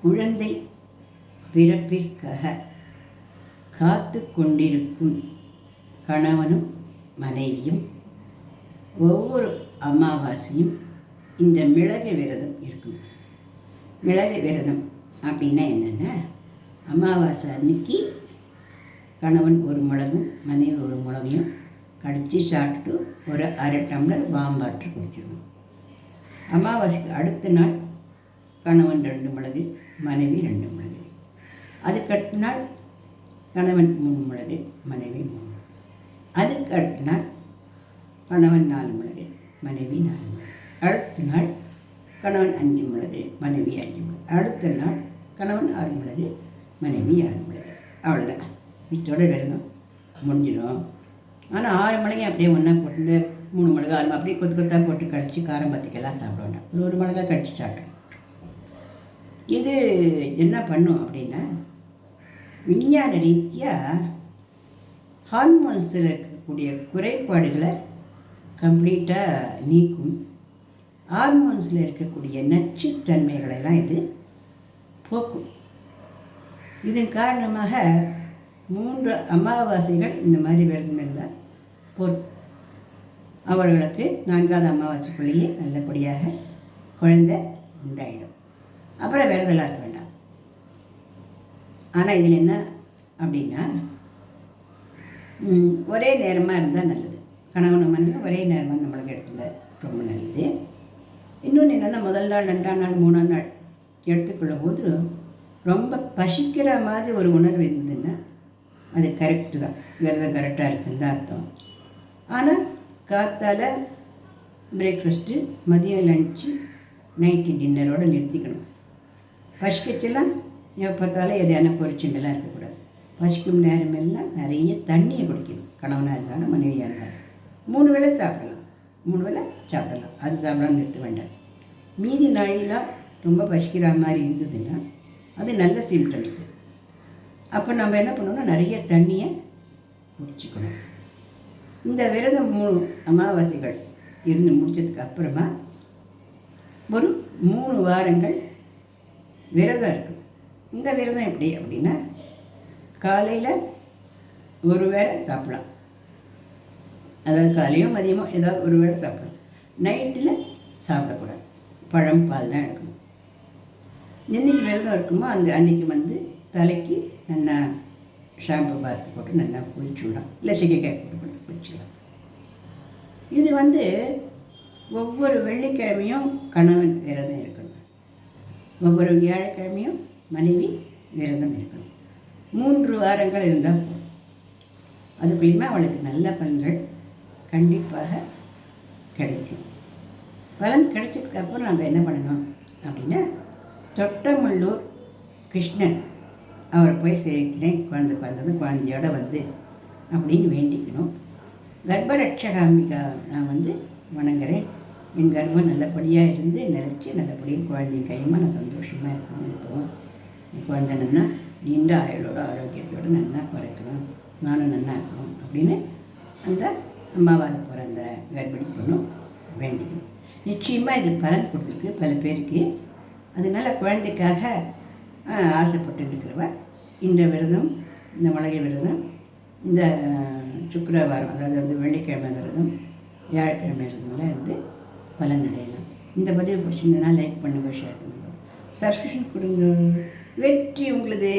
குழந்தை பிறப்பிற்காக காத்து கொண்டிருக்கும் கணவனும் மனைவியும் ஒவ்வொரு அமாவாசையும் இந்த மிளகு விரதம் இருக்கும். மிளகு விரதம் அப்படின்னா என்னென்னா, அமாவாசை அன்னைக்கு கணவன் ஒரு மிளகும் மனைவி ஒரு மிளகையும் கடித்து சாப்பிட்டு ஒரு அரை டம்ளர் வாம் வாட்டர் குடிச்சிடணும். அமாவாசைக்கு அடுத்த நாள் கணவன் 2 மிளகு மனைவி 2 மிளகு. அதுக்கு அடுத்த நாள் கணவன் 3 மிளகு மனைவி 3. அதுக்கு அடுத்த நாள் கணவன் 4 மிளகு மனைவி 4 மிளகு. அடுத்த நாள் கணவன் 5 மிளகு மனைவி 5 மிளகு. அடுத்த நாள் கணவன் 6 மிளகு மனைவி 6 மிளகு. அவ்வளோதான், வீட்டோட விரதம் முடிஞ்சிடும். ஆனால் 6 மிளகையும் அப்படியே ஒன்றா போட்டு 3 மிளகா 6 அப்படியே கொத்து கொத்தாக போட்டு கடிச்சு காரம் பத்திக்கெல்லாம் சாப்பிட வேண்டாம். ஒரு மிளகா கடிச்சு சாப்பிட்டோம். இது என்ன பண்ணும் அப்படின்னா, விஞ்ஞான ரீதியாக ஹார்மோன்ஸில் இருக்கக்கூடிய குறைபாடுகளை கம்ப்ளீட்டாக நீக்கும். ஹார்மோன்ஸில் இருக்கக்கூடிய நச்சுத்தன்மைகளெல்லாம் இது போக்கும். இதன் காரணமாக 3 அமாவாசைகள் இந்த மாதிரி விரதம் இருந்தால் போதும். அவர்களுக்கு 4வது அமாவாசைக்குள்ளேயே நல்லபடியாக குழந்தை உண்டாயிடும். அப்புறம் விரதெல்லாம் இருக்க வேண்டாம். ஆனால் இதில் என்ன அப்படின்னா, ஒரே நேரமாக இருந்தால் நல்லது. கணவன் மனைவி ஒரே நேரமாக நம்மளுக்கு இடத்துல ரொம்ப நல்லது. இன்னொன்று என்னென்னா, முதல் நாள் 2ஆம் நாள் 3ஆம் நாள் எடுத்துக்கொள்ளும் போது ரொம்ப பசிக்கிற மாதிரி ஒரு உணர்வு இருந்ததுன்னா அது கரெக்டு தான், விரதம் கரெக்டாக இருக்குன்னு தான் அர்த்தம். ஆனால் காத்தால் பிரேக்ஃபாஸ்ட்டு, மதியம் லஞ்சு, நைட்டு டின்னரோடு நிறுத்திக்கணும். பசிக்கச்செல்லாம் எப்போ பார்த்தாலும் எதையான பொரிச்சுண்டெல்லாம் இருக்கக்கூடாது. பசிக்கும் நேரமெல்லாம் நிறைய தண்ணியை குடிக்கணும். கணவனாக இருந்தாலும் மனைவியாக இருந்தாலும் 3 வேளை சாப்பிடலாம். 3 வேளை சாப்பிடலாம். அது சாப்பிடாம நிறுத்த வேண்டாம். மீதி நாளெலாம் ரொம்ப பசிக்கிற மாதிரி இருந்ததுன்னா அது நல்ல சிம்டம்ஸு. அப்போ நம்ம என்ன பண்ணணும்னா, நிறைய தண்ணியை குடிச்சிக்கணும். இந்த விரதம் 3 அமாவாசைகள் இருந்து முடித்ததுக்கு அப்புறமா ஒரு 3 வாரங்கள் விரதம் இருக்கும். இந்த விரதம் எப்படி அப்படின்னா, காலையில் ஒரு வேளை சாப்பிடலாம். அதாவது காலையோ மதியமோ ஏதாவது ஒரு வேளை சாப்பிடலாம். நைட்டில் சாப்பிடக்கூடாது. பழம் பால் தான் எடுக்கணும். என்றைக்கு விரதம் இருக்குமோ அன்றைக்கி தலைக்கு நல்லா ஷாம்பு பாத்து போட்டு நல்லா குளிச்சுடலாம். இல்லை சிகைக்காய் போட்டு கொடுத்து குளிச்சுக்கலாம். இது ஒவ்வொரு வெள்ளிக்கிழமையும் கணவன் விரதம் இருக்கணும். ஒவ்வொரு வியாழக்கிழமையும் மனைவி விரதம் இருக்கணும். 3 வாரங்கள் இருந்தால் போதும். அதுக்குள்ளேயுமே அவளுக்கு நல்ல பலன்கள் கண்டிப்பாக கிடைக்கும். பலன் கிடைச்சதுக்கப்புறம் நம்ம என்ன பண்ணணும் அப்படின்னா, தொட்டமுள்ளூர் கிருஷ்ணன் அவரை போய் சேவிக்கிறேன், குழந்தை பிறந்தது குழந்தையோட அப்படின்னு வேண்டிக்கணும். கர்ப்பரட்சகாம்பிகா நான் வணங்குறேன். என் கர்ப்பம் நல்லபடியாக இருந்து நிலச்சி நல்லபடியாக குழந்தையும் கையுமா நான் சந்தோஷமாக இருக்கணும். இப்போவும் என் குழந்தை நல்லா நீண்ட ஆயுளோட ஆரோக்கியத்தோடு நல்லா பிறக்கணும், நானும் நல்லா இருக்கணும் அப்படின்னு அந்த அம்மாவாக போகிற அந்த கர்ப்பிணி பொண்ணும் வேண்டிக்கணும். நிச்சயமாக இது பலன் கொடுத்துருக்கு பல பேருக்கு. அதனால் குழந்தைக்காக ஆசைப்பட்டு இருக்கிறவ இந்த விரதம், இந்த மிளகை விரதம், இந்த சுக்கிரவாரம் அதாவது வெள்ளிக்கிழமை விரதம், வியாழக்கிழமை விரதமெல்லாம் இருந்து பலன் அடையலாம். இந்த பதிவு பிடிச்சிருந்ததுன்னா லைக் பண்ணுங்கள், ஷேர் பண்ணுங்கள், சப்ஸ்கிரிப்ஷன் கொடுங்க. வெற்றி உங்களுது.